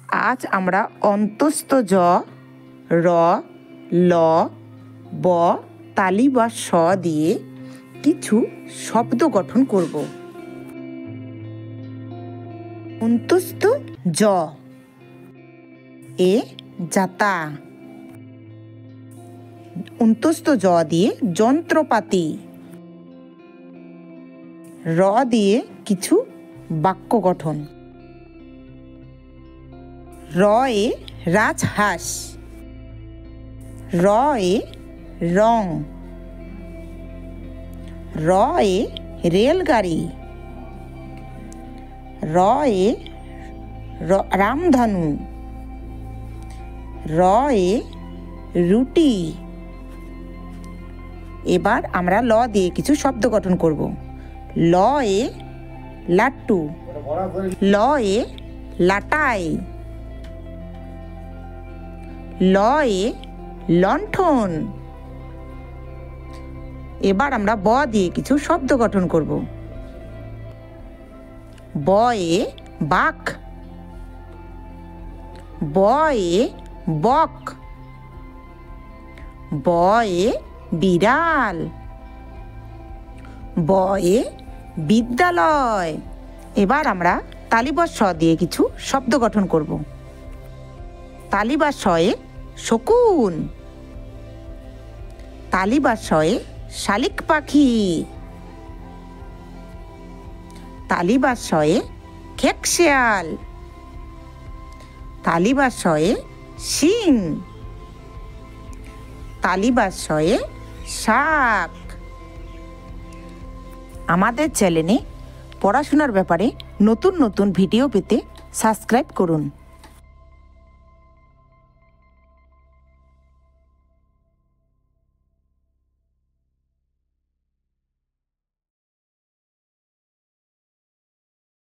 আজ আমরা অন্তস্থ জ, র, ল, ব, তালি বা স দিয়ে কিছু শব্দ গঠন করব। অন্তস্থ জ, এ যাতা। অন্তস্থ জ দিয়ে যন্ত্রপাতি। র দিয়ে কিছু বাক্য গঠন। র এ রাজহাঁস। র এ রং। র এ রেলগাড়ি। র এ রামধনু। র এ রুটি। এবার আমরা ল দিয়ে কিছু শব্দ গঠন করব। ল এ লাট্টু। ল এ লাটাই। ল এ লণ্ঠন। এবার আমরা ব দিয়ে কিছু শব্দ গঠন করব। ব এ বাঘ। ব এ বক। ব এ বিড়াল। ব এ বিদ্যালয়। এবার আমরা তালি বা স দিয়ে কিছু শব্দ গঠন করব। তালি বা স এ শকুন। তালি বা স এ শালিক পাখি। তালি বা স এ খেকশেয়াল। তালি বা স এ শিং। তালি বা স এ শাক। আমাদের চ্যানেলে পড়াশোনার ব্যাপারে নতুন নতুন ভিডিও পেতে সাবস্ক্রাইব করুন।